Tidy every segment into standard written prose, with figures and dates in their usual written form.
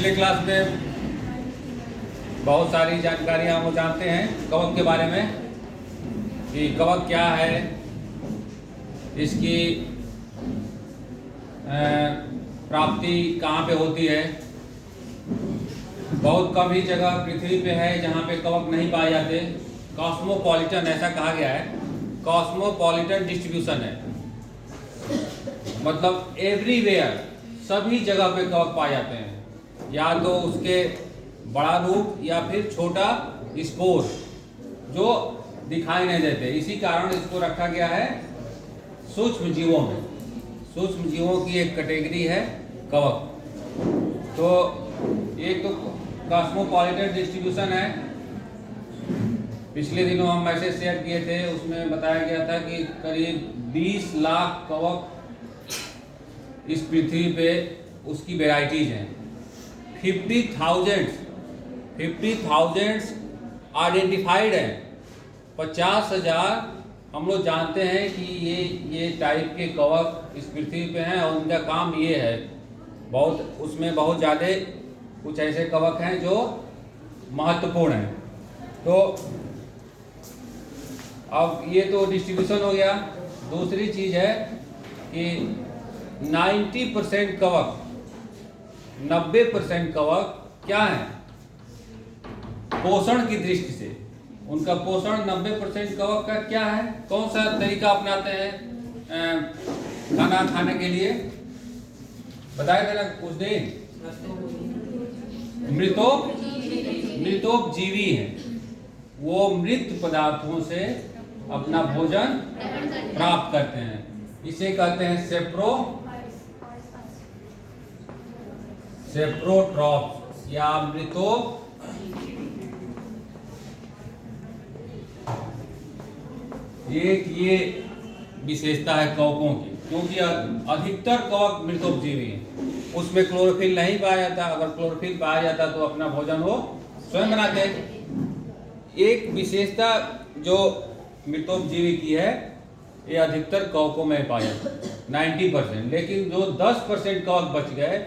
पिछले क्लास में बहुत सारी जानकारियाँ हम जानते हैं कवक के बारे में कि कवक क्या है, इसकी प्राप्ति कहाँ पे होती है। बहुत कम ही जगह पृथ्वी पे है जहाँ पे कवक नहीं पाए जाते। कॉस्मोपॉलिटन ऐसा कहा गया है, कॉस्मोपॉलिटन डिस्ट्रीब्यूशन है, मतलब एवरीवेयर, सभी जगह पे कवक पाए जाते हैं, या तो उसके बड़ा रूप या फिर छोटा स्पोर जो दिखाई नहीं देते। इसी कारण इसको रखा गया है सूक्ष्म जीवों में। सूक्ष्म जीवों की एक कैटेगरी है कवक। तो एक तो कॉस्मोपॉलिटन डिस्ट्रीब्यूशन है। पिछले दिनों हम मैसेज शेयर किए थे, उसमें बताया गया था कि करीब 20 लाख कवक इस पृथ्वी पे उसकी वेराइटीज हैं। 50,000 आइडेंटिफाइड है। 50,000 हम लोग जानते हैं कि ये टाइप के कवक इस पृथ्वी पे हैं और उनका काम ये है। बहुत उसमें बहुत ज़्यादा कुछ ऐसे कवक हैं जो महत्वपूर्ण हैं। तो अब ये तो डिस्ट्रीब्यूशन हो गया। दूसरी चीज़ है कि 90% कवक, 90% कवक क्या है, पोषण की दृष्टि से उनका पोषण 90% कवक का क्या है, कौन सा तरीका अपनाते हैं खाना खाने के लिए, बताए थे ना कुछ दिन। मृतोपजीवी हैं, वो मृत पदार्थों से अपना भोजन प्राप्त करते हैं। इसे कहते हैं सेप्रोट्रॉप्स या एक ये विशेषता है कवकों की, क्योंकि अधिकतर कवक मृतोपजीवी हैं। उसमें क्लोरोफिल नहीं पाया जाता। अगर क्लोरोफिल पाया जाता तो अपना भोजन वो स्वयं बनाते हैं। एक विशेषता जो मृतोपजीवी की है, ये अधिकतर कवकों में पाया जाता है 90%। लेकिन जो 10% कवक बच गए,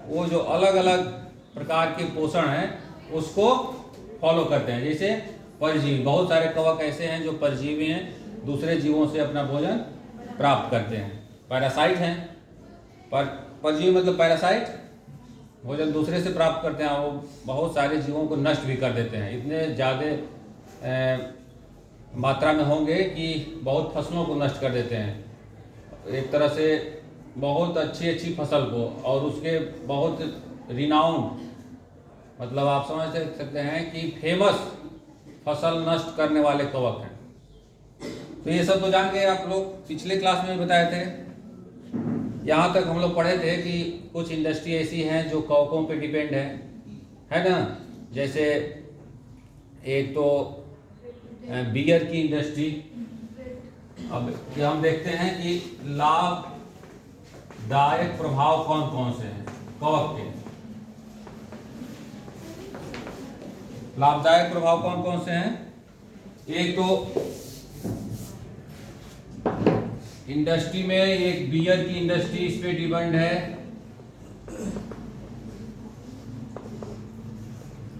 वो जो अलग अलग प्रकार के पोषण हैं उसको फॉलो करते हैं। जैसे परजीवी, बहुत सारे कवक ऐसे हैं जो परजीवी हैं, दूसरे जीवों से अपना भोजन प्राप्त करते हैं। पैरासाइट हैं, परजीवी मतलब पैरासाइट, भोजन दूसरे से प्राप्त करते हैं। वो बहुत सारे जीवों को नष्ट भी कर देते हैं। इतने ज़्यादा मात्रा में होंगे कि बहुत फसलों को नष्ट कर देते हैं। एक तरह से बहुत अच्छी फसल को, और उसके बहुत रिनाउंड, मतलब आप समझ सकते हैं कि फेमस फसल नष्ट करने वाले कवक हैं। तो ये सब तो जान गए आप लोग, पिछले क्लास में भी बताए थे। यहाँ तक हम लोग पढ़े थे कि कुछ इंडस्ट्री ऐसी हैं जो कवकों पे डिपेंड है ना। जैसे एक तो बियर की इंडस्ट्री। अब हम देखते हैं कि लाभदायक प्रभाव कौन कौन से हैं कवक के। लाभदायक प्रभाव कौन कौन से हैं। एक तो इंडस्ट्री में एक बियर की इंडस्ट्री इस पे डिपेंड है,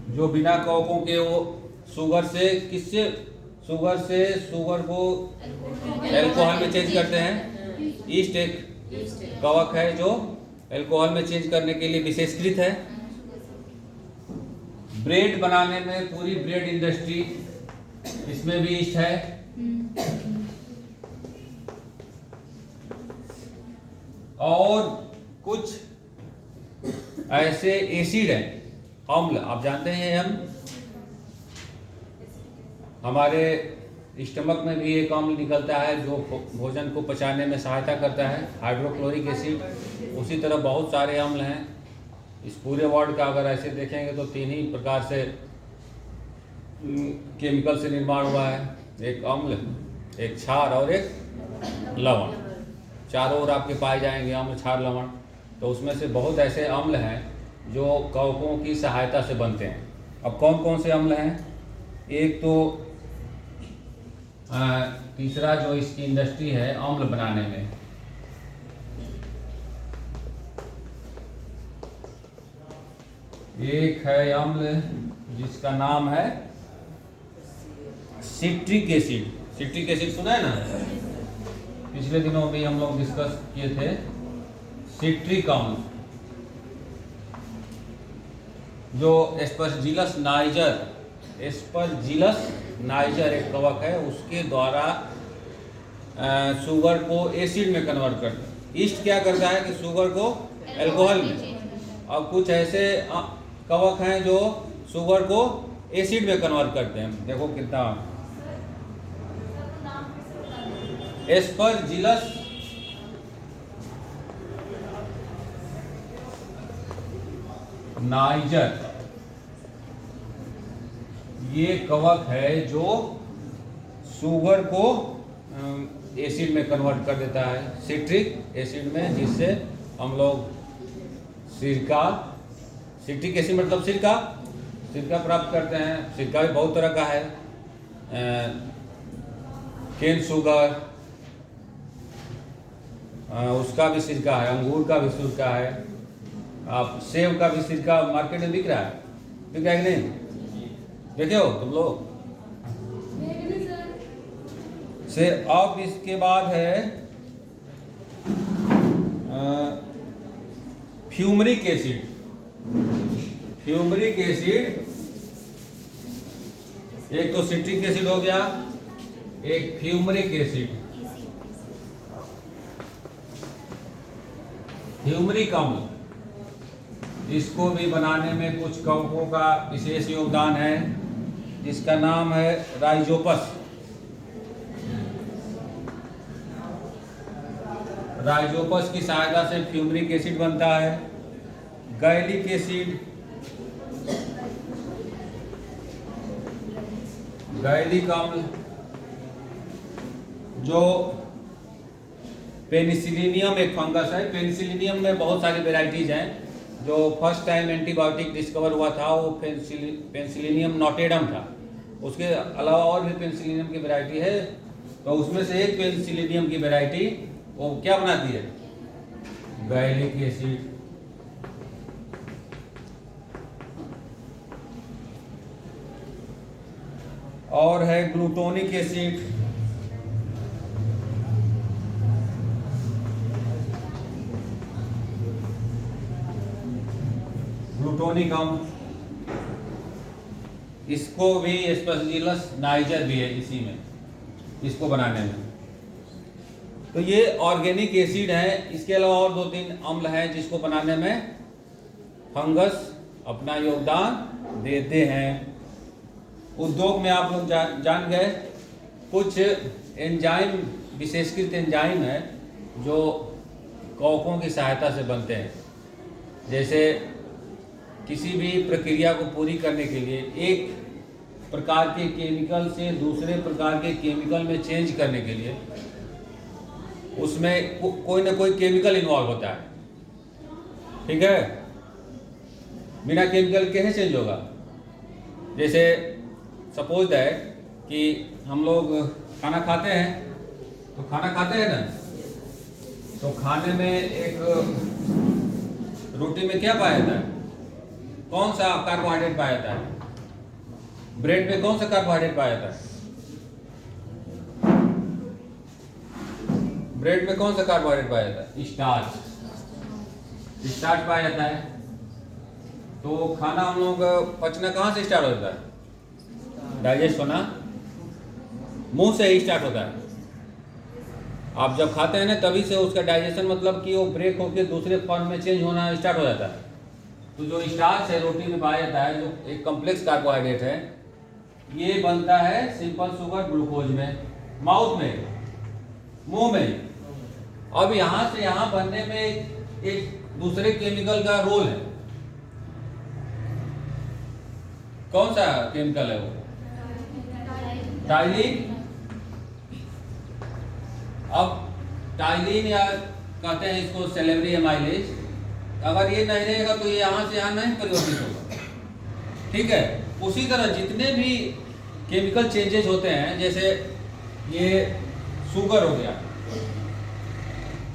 जो बिना कवकों के वो शुगर को अल्कोहल में चेंज करते हैं। ईस्ट एक कवक है जो अल्कोहल में चेंज करने के लिए विशेषकृत है। ब्रेड बनाने में पूरी ब्रेड इंडस्ट्री, इसमें भी ईस्ट है। और कुछ ऐसे एसिड हैं, अम्ल, आप जानते हैं हम हमारे स्टमक में भी एक अम्ल निकलता है जो भोजन को पचाने में सहायता करता है, हाइड्रोक्लोरिक एसिड। उसी तरह बहुत सारे अम्ल हैं। इस पूरे वर्ल्ड का अगर ऐसे देखेंगे तो 3 ही प्रकार से केमिकल से निर्माण हुआ है, एक अम्ल, एक क्षार और एक लवण। चारों ओर आपके पाए जाएंगे अम्ल, क्षार, लवण। तो उसमें से बहुत ऐसे अम्ल हैं जो कवकों की सहायता से बनते हैं। अब कौन कौन से अम्ल हैं। एक तो तीसरा जो इसकी इंडस्ट्री है अम्ल बनाने में, एक है अम्ल जिसका नाम है सिट्रिक एसिड। सिट्रिक एसिड सुना है ना, पिछले दिनों भी हम लोग डिस्कस किए थे। सिट्रिक अम्ल जो एस्परजिलस नाइजर एक कवक है, उसके द्वारा शुगर को एसिड में कन्वर्ट करता है। ईस्ट क्या करता है कि शुगर को अल्कोहल में, और कुछ ऐसे कवक हैं जो शुगर को एसिड में कन्वर्ट करते हैं। देखो कितना एस्परजिलस नाइजर, ये कवक है जो शुगर को एसिड में कन्वर्ट कर देता है, सिट्रिक एसिड में, जिससे हम लोग सिरका, सिट्रिक एसिड मतलब सिरका प्राप्त करते हैं। सिरका भी बहुत तरह का है, केन शुगर, उसका भी सिरका है, अंगूर का भी सिरका है, आप सेब का भी सिरका मार्केट में बिक रहा है कि नहीं? देखे हो तुम लोग से। अब इसके बाद है फ्यूमरिक एसिड। फ्यूमरिक एसिड, एक तो सिट्रिक एसिड हो गया, एक फ्यूमरिक एसिड। फ्यूमरिक अम्ल, इसको भी बनाने में कुछ कवकों का विशेष योगदान है, जिसका नाम है राइजोपस। राइजोपस की सहायता से फ्यूमरिक एसिड बनता है। गैलिक एसिड, गैलिक अम्ल जो पेनिसिलिनियम एक फंगस है। पेनिसिलिनियम में बहुत सारी वेराइटीज हैं। जो फर्स्ट टाइम एंटीबायोटिक डिस्कवर हुआ था वो पेनिसिलिनियम नोटेडम था। उसके अलावा और भी पेनिसिलिनियम की वैरायटी है, तो उसमें से एक पेनिसिलिनियम की वैरायटी वो क्या बनाती है? Gallic acid. और है ग्लूटोनिक एसिड। ग्लूटोनिक अम्ल, इसको भी एस्परजिलस नाइजर भी है इसी में, इसको बनाने में। तो ये ऑर्गेनिक एसिड है। इसके अलावा और 2-3 अम्ल हैं जिसको बनाने में फंगस अपना योगदान देते हैं। उद्योग में आप लोग जान गए कुछ एंजाइम, विशेषकृत एंजाइम है जो कवकों की सहायता से बनते हैं। जैसे किसी भी प्रक्रिया को पूरी करने के लिए एक प्रकार के केमिकल से दूसरे प्रकार के केमिकल में चेंज करने के लिए उसमें कोई ना कोई केमिकल इन्वॉल्व होता है, ठीक है? बिना केमिकल के ही चेंज होगा। जैसे सपोज है कि हम लोग खाना खाते हैं, तो खाना खाते हैं ना, तो खाने में एक रोटी में क्या पाया जाता है? कौन सा कार्बोहाइड्रेट पाया जाता है? ब्रेड में कौन सा कार्बोहाइड्रेट पाया जाता है? ब्रेड में कौन सा कार्बोहाइड्रेट पाया जाता है? स्टार्च पाया जाता है। तो खाना हम लोग पचना कहाँ से स्टार्ट होता है? डाइजेस्ट होना मुंह से ही स्टार्ट होता है। आप जब खाते हैं ना तभी से उसका डाइजेशन, मतलब कि वो ब्रेक होकर दूसरे फॉर्म में चेंज होना स्टार्ट हो जाता है। तो जो स्टार्च है रोटी में पाया जाता है, जो एक कॉम्प्लेक्स कार्बोहाइड्रेट है, ये बनता है सिंपल शुगर ग्लूकोज में, माउथ में, मुंह में। अब यहाँ से यहाँ बनने में एक दूसरे केमिकल का रोल है। कौन सा केमिकल है वो? टाइलिन। अब टाइलिन या कहते हैं इसको सेलेब्री एमाइलेज, अगर ये नहीं रहेगा तो ये यहाँ से यहाँ नहीं परिवर्तित होगा, ठीक है? उसी तरह जितने भी केमिकल चेंजेस होते हैं, जैसे ये शुगर हो गया,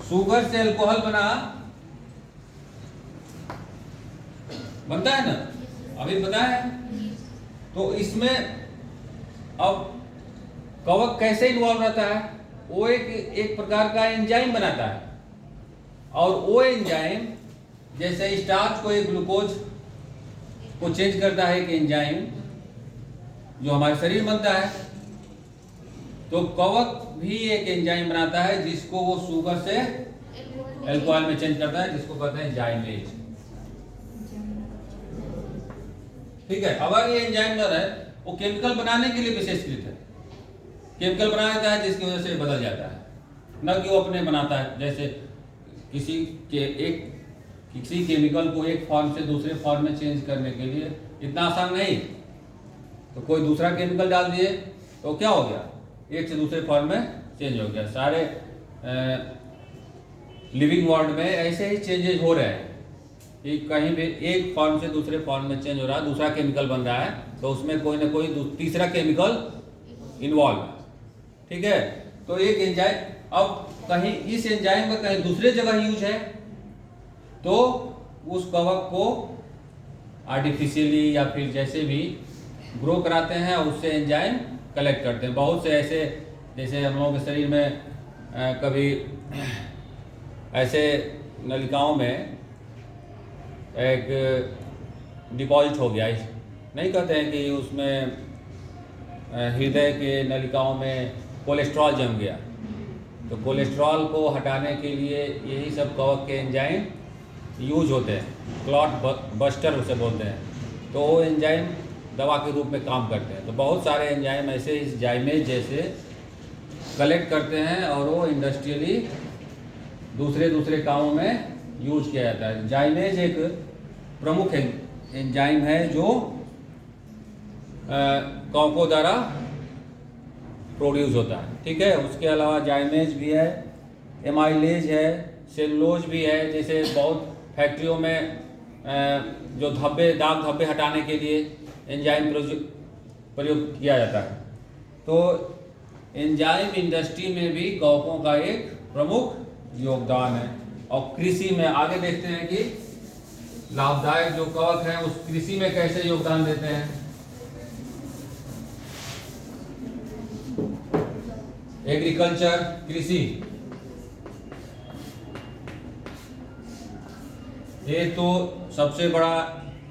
शुगर से अल्कोहल बना, बनता है ना, अभी बताया है। तो इसमें अब कवक कैसे इन्वॉल्व रहता है, वो एक प्रकार का एंजाइम बनाता है, और वो एंजाइम जैसे स्टार्च को एक ग्लूकोज को चेंज करता है, एक एंजाइम जो हमारे शरीर बनता है, तो कवक भी एक एंजाइम बनाता है जिसको वो शुगर से अल्कोहल में चेंज करता है, जिसको कहते हैं जाइमेज। ठीक है, अगर ये एंजाइम न रहे, वो केमिकल बनाने के लिए विशेषकृत है, केमिकल बना देता है जिसकी वजह से बदल जाता है, न कि वो अपने बनाता है। जैसे किसी केमिकल को एक फॉर्म से दूसरे फॉर्म में चेंज करने के लिए इतना आसान नहीं, तो कोई दूसरा केमिकल डाल दिए तो क्या हो गया, एक से दूसरे फॉर्म में चेंज हो गया। सारे लिविंग वर्ल्ड में ऐसे ही चेंजेस हो रहे हैं कि कहीं भी एक फॉर्म से दूसरे फॉर्म में चेंज हो रहा है, दूसरा केमिकल बन रहा है, तो उसमें कोई ना कोई तीसरा केमिकल इन्वॉल्व है। ठीक है, तो एक एंजाइम अब कहीं इस एंजाइम का कहीं दूसरे जगह यूज है, तो उस कवक को आर्टिफिशियली या फिर जैसे भी ग्रो कराते हैं, उससे एंजाइम कलेक्ट करते हैं। बहुत से ऐसे, जैसे हम लोगों के शरीर में कभी ऐसे नलिकाओं में एक डिपॉजिट हो गया, नहीं कहते हैं कि उसमें हृदय के नलिकाओं में कोलेस्ट्रॉल जम गया, तो कोलेस्ट्रॉल को हटाने के लिए यही सब कवक के एंजाइम यूज होते हैं, क्लॉट बस्टर उसे बोलते हैं। तो वो एंजाइम दवा के रूप में काम करते हैं। तो बहुत सारे एंजाइम ऐसे इस जाइमेज जैसे कलेक्ट करते हैं, और वो इंडस्ट्रियली दूसरे कामों में यूज किया जाता है। जाइमेज एक प्रमुख एंजाइम है जो कवकों द्वारा प्रोड्यूस होता है। ठीक है, उसके अलावा जाइमेज भी है, एमाइलेज है, सेलुलोज भी है। जैसे बहुत फैक्ट्रियों में जो दाग धब्बे हटाने के लिए एंजाइम प्रयोग किया जाता है। तो एंजाइम इंडस्ट्री में भी कवकों का एक प्रमुख योगदान है। और कृषि में आगे देखते हैं कि लाभदायक जो कवक हैं उस कृषि में कैसे योगदान देते हैं। एग्रीकल्चर, कृषि, ये तो सबसे बड़ा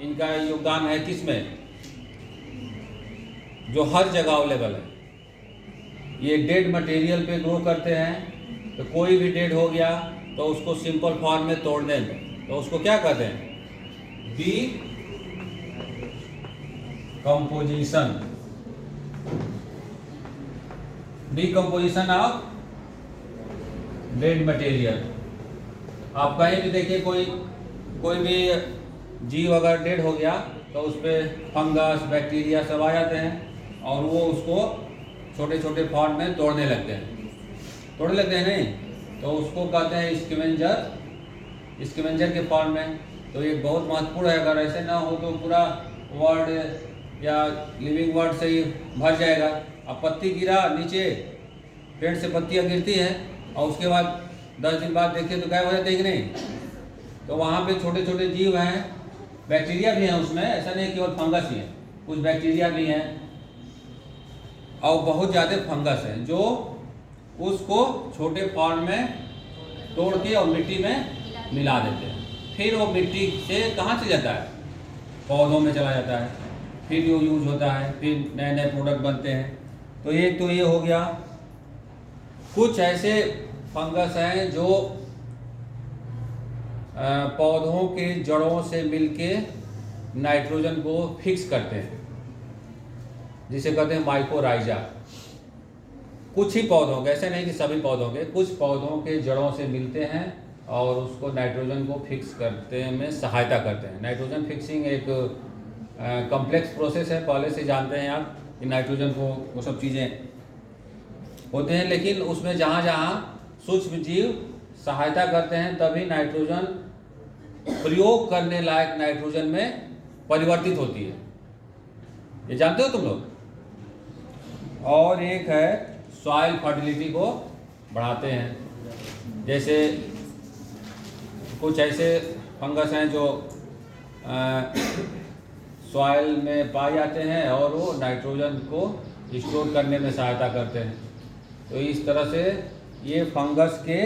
इनका योगदान है किसमें, जो हर जगह अवेलेबल है। ये डेड मटेरियल पे ग्रो करते हैं, तो कोई भी डेड हो गया तो उसको सिंपल फॉर्म में तोड़ने में, तो उसको क्या कहते हैं, डीकम्पोजिशन ऑफ डेड मटेरियल। आप कहीं भी देखिए कोई भी जीव अगर डेड हो गया तो उस पर फंगस, बैक्टीरिया सब आ जाते हैं, और वो उसको छोटे छोटे फॉर्म में तोड़ने लगते हैं नहीं, तो उसको कहते हैं स्कैवेंजर के फॉर्म में। तो ये बहुत महत्वपूर्ण है, अगर ऐसे ना हो तो पूरा वर्ल्ड या लिविंग वर्ल्ड से ही भर जाएगा। अब पत्ती गिरा नीचे, पेड़ से पत्तियाँ गिरती हैं और उसके बाद 10 दिन बाद देखिए तो गायब हो जाते हैं कि नहीं। तो वहाँ पे छोटे छोटे जीव हैं, बैक्टीरिया भी हैं उसमें, ऐसा नहीं केवल फंगस ही है, कुछ बैक्टीरिया भी हैं और बहुत ज़्यादा फंगस है, जो उसको छोटे फॉर्म में तोड़ के और मिट्टी में मिला देते हैं। फिर वो मिट्टी से कहाँ चला जाता है, पौधों में चला जाता है, फिर वो यूज होता है, फिर नए नए प्रोडक्ट बनते हैं। तो ये हो गया। कुछ ऐसे फंगस हैं जो पौधों के जड़ों से मिलके नाइट्रोजन को फिक्स करते हैं, जिसे कहते हैं माइकोराइजा। कुछ ही पौधों के, ऐसे नहीं कि सभी पौधों के, कुछ पौधों के जड़ों से मिलते हैं और उसको नाइट्रोजन को फिक्स करते में सहायता करते हैं। नाइट्रोजन फिक्सिंग एक कॉम्प्लेक्स प्रोसेस है, पहले से जानते हैं आप कि नाइट्रोजन को वो सब चीज़ें होते हैं, लेकिन उसमें जहाँ जहाँ सूक्ष्म जीव सहायता करते हैं तभी नाइट्रोजन प्रयोग करने लायक नाइट्रोजन में परिवर्तित होती है। ये जानते हो तुम लोग। और एक है सॉइल फर्टिलिटी को बढ़ाते हैं। जैसे कुछ ऐसे फंगस हैं जो सॉइल में पाए जाते हैं और वो नाइट्रोजन को स्टोर करने में सहायता करते हैं। तो इस तरह से ये फंगस के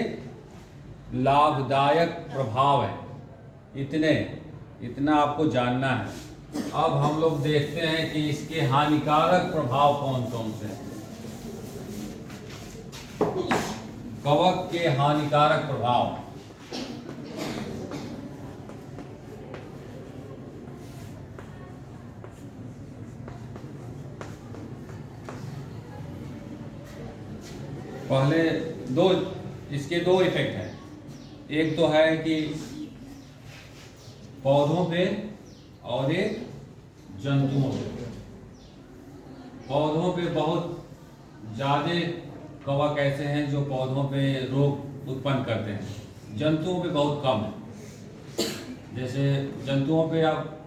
लाभदायक प्रभाव है। इतना आपको जानना है। अब हम लोग देखते हैं कि इसके हानिकारक प्रभाव कौन कौन से हैं। कवक के हानिकारक प्रभाव। पहले इसके दो इफेक्ट हैं। एक तो है कि पौधों पे और एक जंतुओं पे। पौधों पे बहुत ज़्यादा कवक ऐसे हैं जो पौधों पे रोग उत्पन्न करते हैं, जंतुओं पे बहुत कम है। जैसे जंतुओं पे आप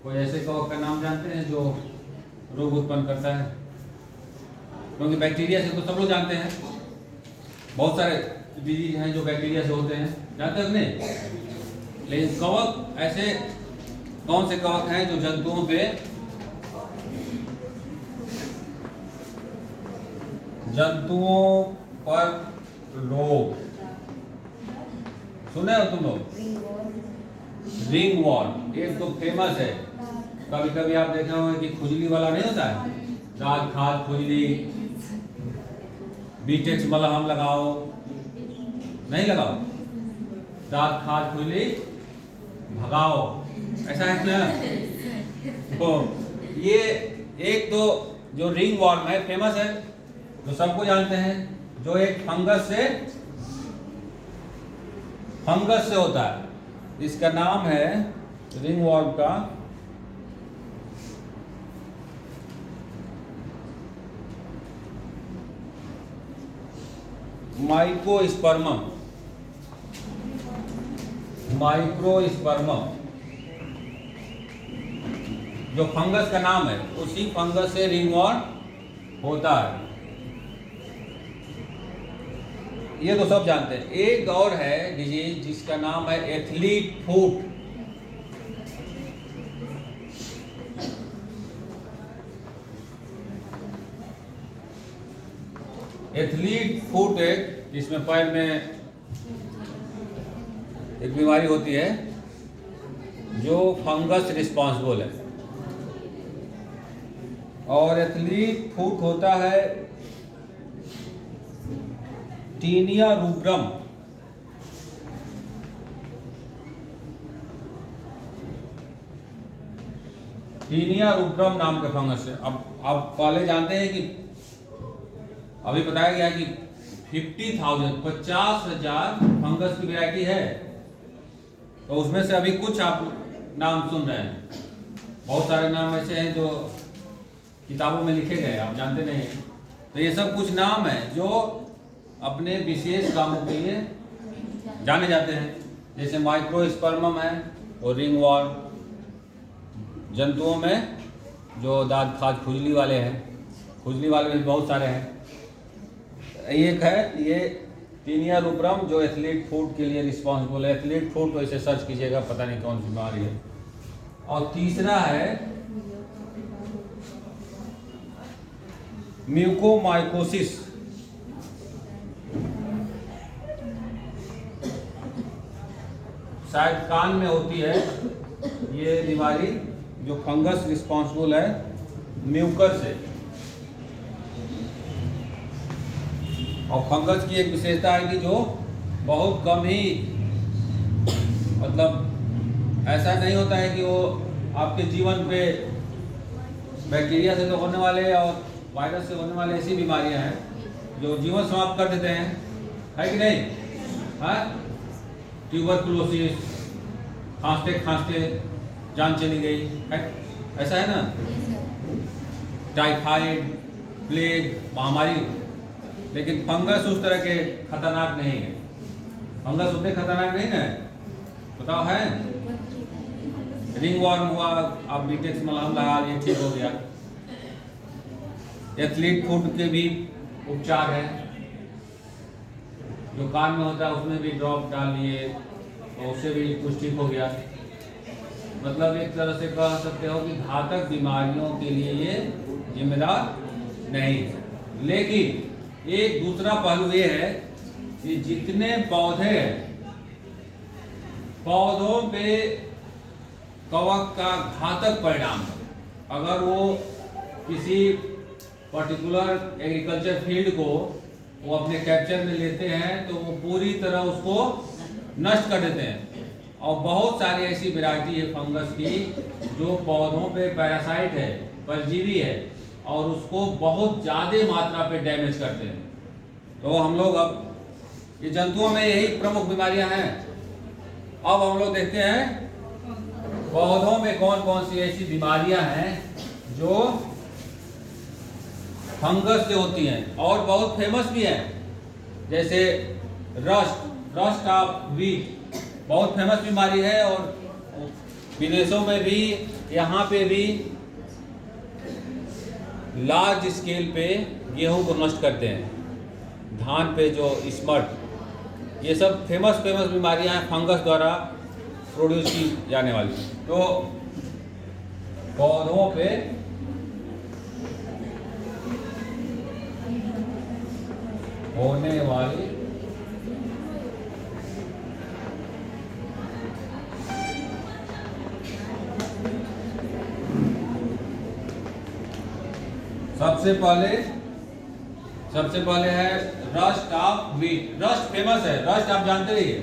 कोई ऐसे कवक का नाम जानते हैं जो रोग उत्पन्न करता है? क्योंकि बैक्टीरिया से तो सब लोग जानते हैं, बहुत सारे डिजीज हैं जो बैक्टीरिया से होते हैं, जानते हैं नहीं? लेकिन कवक ऐसे कौन से कवक हैं जो जंतुओं पर रोग सुने हो तुम लोग? रिंग वॉर्म एक तो फेमस है। कभी कभी आप देखे होंगे कि खुजली वाला नहीं होता है, दांत खाज खुजली, बीटेक्स मलहम लगाओ, नहीं लगाओ, दांत खाज खुजली भगाओ, ऐसा है क्या? तो ये एक तो जो रिंग वॉर्म है फेमस है, तो सबको जानते हैं, जो एक फंगस से होता है। इसका नाम है रिंग वॉर्म का माइक्रोस्पर्मम। जो फंगस का नाम है, उसी फंगस से रिंगवॉर्म होता है। ये तो सब जानते हैं। एक और है डिजीज जिसका नाम है एथलीट फूट। एथलीट फूट एक, जिसमें पैर में एक बीमारी होती है जो फंगस रिस्पॉन्सिबल है। और एथलीट फूट होता है टीनिया रूब्रम। टीनिया रूब्रम नाम के फंगस है। अब आप पहले जानते हैं कि अभी बताया गया कि 50,000 फंगस की वैरायटी है, तो उसमें से अभी कुछ आप नाम सुन रहे हैं। बहुत सारे नाम ऐसे हैं जो किताबों में लिखे गए, आप जानते नहीं हैं। तो ये सब कुछ नाम है जो अपने विशेष कामों के लिए जाने जाते हैं। जैसे माइक्रोस्पर्मम है और रिंगवॉर्म, जंतुओं में जो दांत खाज खुजली वाले हैं, खुजली वाले भी बहुत सारे हैं। एक है ये टीनिया रूब्रम जो एथलीट फूट के लिए रिस्पॉन्सिबल है। एथलीट फूट तो इसे सर्च कीजिएगा, पता नहीं कौन सी बीमारी है। और तीसरा है म्यूकोमाइकोसिस। शायद कान में होती है ये बीमारी, जो फंगस रिस्पॉन्सिबल है म्यूकर से। और फंगस की एक विशेषता है कि जो बहुत कम ही, मतलब ऐसा नहीं होता है कि वो आपके जीवन पे बैक्टीरिया से तो होने वाले और वायरस से होने वाले ऐसी बीमारियां हैं जो जीवन समाप्त कर देते हैं, है कि नहीं? हाँ, ट्यूबरकुलोसिस, खांसते खांसते जान चली गई है, ऐसा है ना? टाइफाइड, प्लेग, महामारी। लेकिन फंगस उस तरह के खतरनाक नहीं है। फंगस उतने खतरनाक नहीं है, बताओ है? रिंगवॉर्म हुआ, आप बीटेक्स मलहम लगा लिए, ठीक हो गया। एथलीट फूट के भी उपचार है, जो कान में होता है उसमें भी ड्रॉप डाल लिए तो उससे भी कुछ ठीक हो गया। मतलब एक तरह से कह सकते हो कि घातक बीमारियों के लिए ये जिम्मेदार नहीं है। लेकिन एक दूसरा पहलू ये है कि जितने पौधे हैं, पौधों पे कवक का घातक परिणाम है। अगर वो किसी पर्टिकुलर एग्रीकल्चर फील्ड को वो अपने कैप्चर में लेते हैं तो वो पूरी तरह उसको नष्ट कर देते हैं। और बहुत सारी ऐसी वैरायटी है फंगस की जो पौधों पे पैरासाइट है, परजीवी है, और उसको बहुत ज़्यादा मात्रा पे डैमेज करते हैं। तो हम लोग अब ये जंतुओं में यही प्रमुख बीमारियां हैं। अब हम लोग देखते हैं पौधों में कौन कौन सी ऐसी बीमारियां हैं जो फंगस से होती हैं और बहुत फेमस भी हैं। जैसे रस्ट ऑफ व्हीट बहुत फेमस बीमारी है और विदेशों में भी, यहाँ पे भी लार्ज स्केल पे गेहूं को नष्ट करते हैं, धान पे जो स्मट, ये सब फेमस बीमारियां हैं फंगस द्वारा प्रोड्यूस की जाने वाली। तो पौधों पे होने वाली सबसे पहले है rust of wheat. Rust famous है, रस्ट आप जानते रहिए।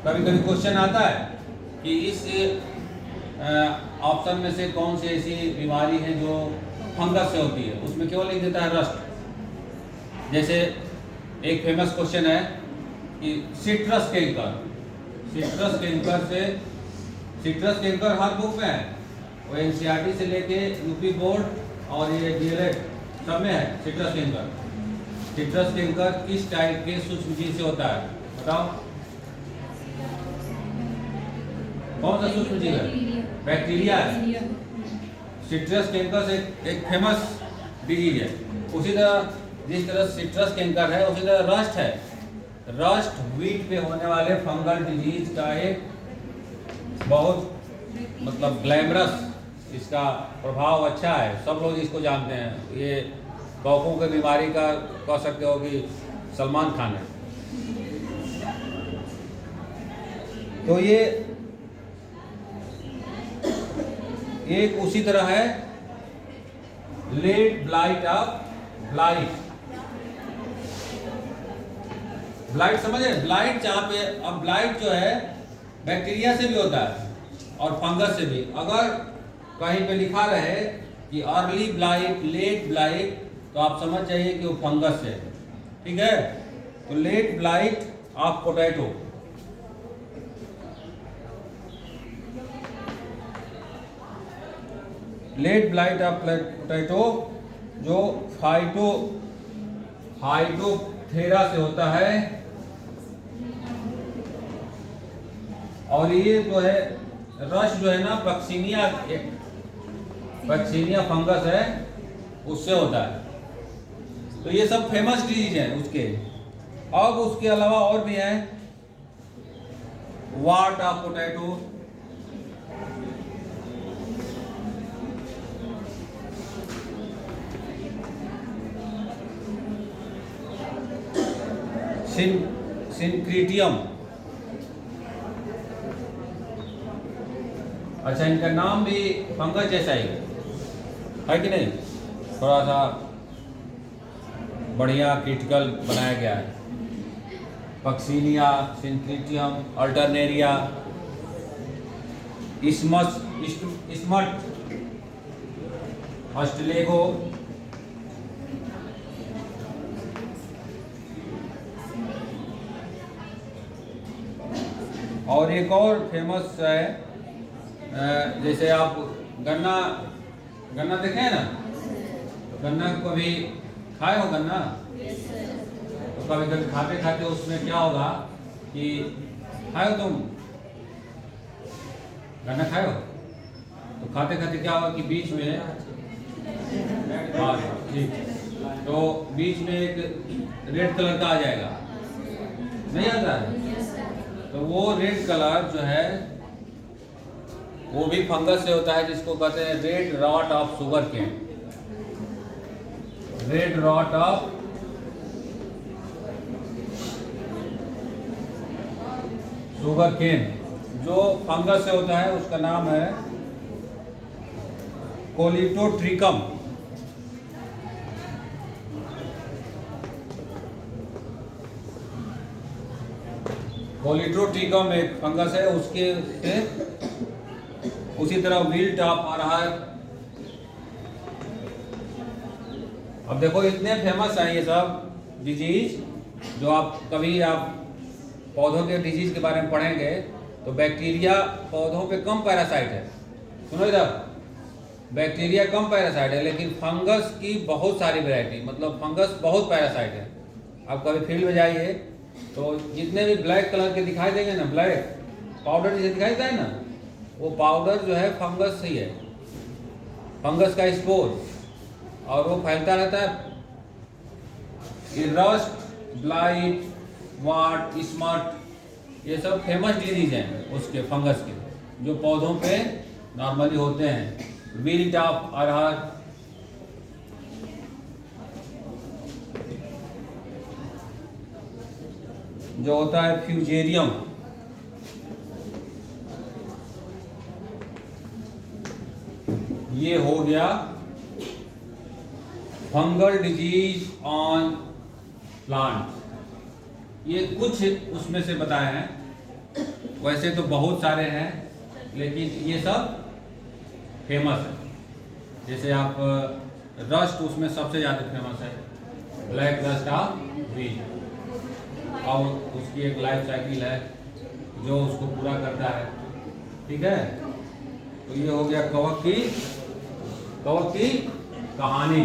कभी कभी क्वेश्चन आता है कि इस ऑप्शन में से कौन सी ऐसी बीमारी है जो फंगस से होती है, उसमें केवल लिख देता है रस्ट। जैसे एक फेमस क्वेश्चन है कि सिट्रस कैंकर हर बुक में है, वो एनसीईआरटी से लेके यूपी बोर्ड और ये डीएलएड सब में है। सिट्रस कैंकर किस टाइप के सूक्ष्मजीव से होता है, बताओ? कौन सा सूक्ष्मजीव है? बैक्टीरिया है। सिट्रस कैंकर एक फेमस डिजीज है। उसी तरह जिस तरह सिट्रस कैंकर है उसी तरह रस्ट है। रस्ट व्हीट पे होने वाले फंगल डिजीज का एक बहुत मतलब ग्लैमरस, इसका प्रभाव अच्छा है, सब लोग इसको जानते हैं। ये कवकों की बीमारी का कह सकते हो कि सलमान खान है। तो ये एक उसी तरह है लेट ब्लाइट ऑफ ब्लाइट समझे? ब्लाइट जहाँ पे, अब ब्लाइट जो है बैक्टीरिया से भी होता है और फंगस से भी। अगर कहीं पे लिखा रहे कि अर्ली ब्लाइट, लेट ब्लाइट, तो आप समझ जाइए कि वो फंगस है। ठीक है? तो late blight of potato, late blight of potato जो फाइटोथेरा से होता है। और ये जो है रश जो है ना पक्सीनिया फंगस है, उससे होता है। तो ये सब फेमस डिजीज हैं उसके। अब उसके अलावा और भी हैं, वाट ऑफ पोटैटो, सिंक्रीटियम। अच्छा, इनका नाम भी फंगस जैसा ही है कि नहीं? थोड़ा सा बढ़िया क्रिटिकल बनाया गया है। पक्सीनिया, सिंक्रीटियम, अल्टरनेरिया, स्मट, ऑस्ट्रेलेगो, और एक और फेमस है, जैसे आप गन्ना देखे हैं ना, तो गन्ना कभी खाए हो गन्ना? तो कभी खाते खाते उसमें क्या होगा कि खाए हो तुम गन्ना खाए हो, तो खाते खाते क्या होगा कि बीच में, हाँ ठीक, तो बीच में एक रेड कलर का आ जाएगा, नहीं आता है? तो वो रेड कलर जो है वो भी फंगस से होता है, जिसको कहते हैं red rot of sugarcane. Red rot of sugarcane जो फंगस से होता है उसका नाम है कोलिटोट्रिकम। कोलिटोट्रिकम एक फंगस है, उसके से उसी तरह विल्ट ऑफ अरहर। अब देखो इतने फेमस हैं ये सब डिजीज, जो आप कभी आप पौधों के डिजीज के बारे में पढ़ेंगे तो बैक्टीरिया पौधों पे कम पैरासाइट है। सुनो इधर, बैक्टीरिया कम पैरासाइट है, लेकिन फंगस की बहुत सारी वैरायटी, मतलब फंगस बहुत पैरासाइट है। आप कभी फील्ड में जाइए तो जितने भी ब्लैक कलर के दिखाई देंगे ना, ब्लैक पाउडर जैसे दिखाई देता है ना, वो पाउडर जो है फंगस ही है, फंगस का स्पोर, और वो फैलता रहता है। रस्ट, ब्लाइट, वाट, स्मट, ये सब फेमस डिजीज हैं उसके फंगस के, जो पौधों पे नॉर्मली होते हैं। विल्ट ऑफ अरहर, जो होता है फ्यूजेरियम, ये हो गया फंगल डिजीज ऑन प्लांट। ये कुछ उसमें से बताए हैं, वैसे तो बहुत सारे हैं, लेकिन ये सब फेमस है। जैसे आप रस्ट, उसमें सबसे ज़्यादा फेमस है ब्लैक रस्ट ऑफ व्हीट, और उसकी एक लाइफ साइकिल है जो उसको पूरा करता है। ठीक है, तो ये हो गया कवक की कहानी।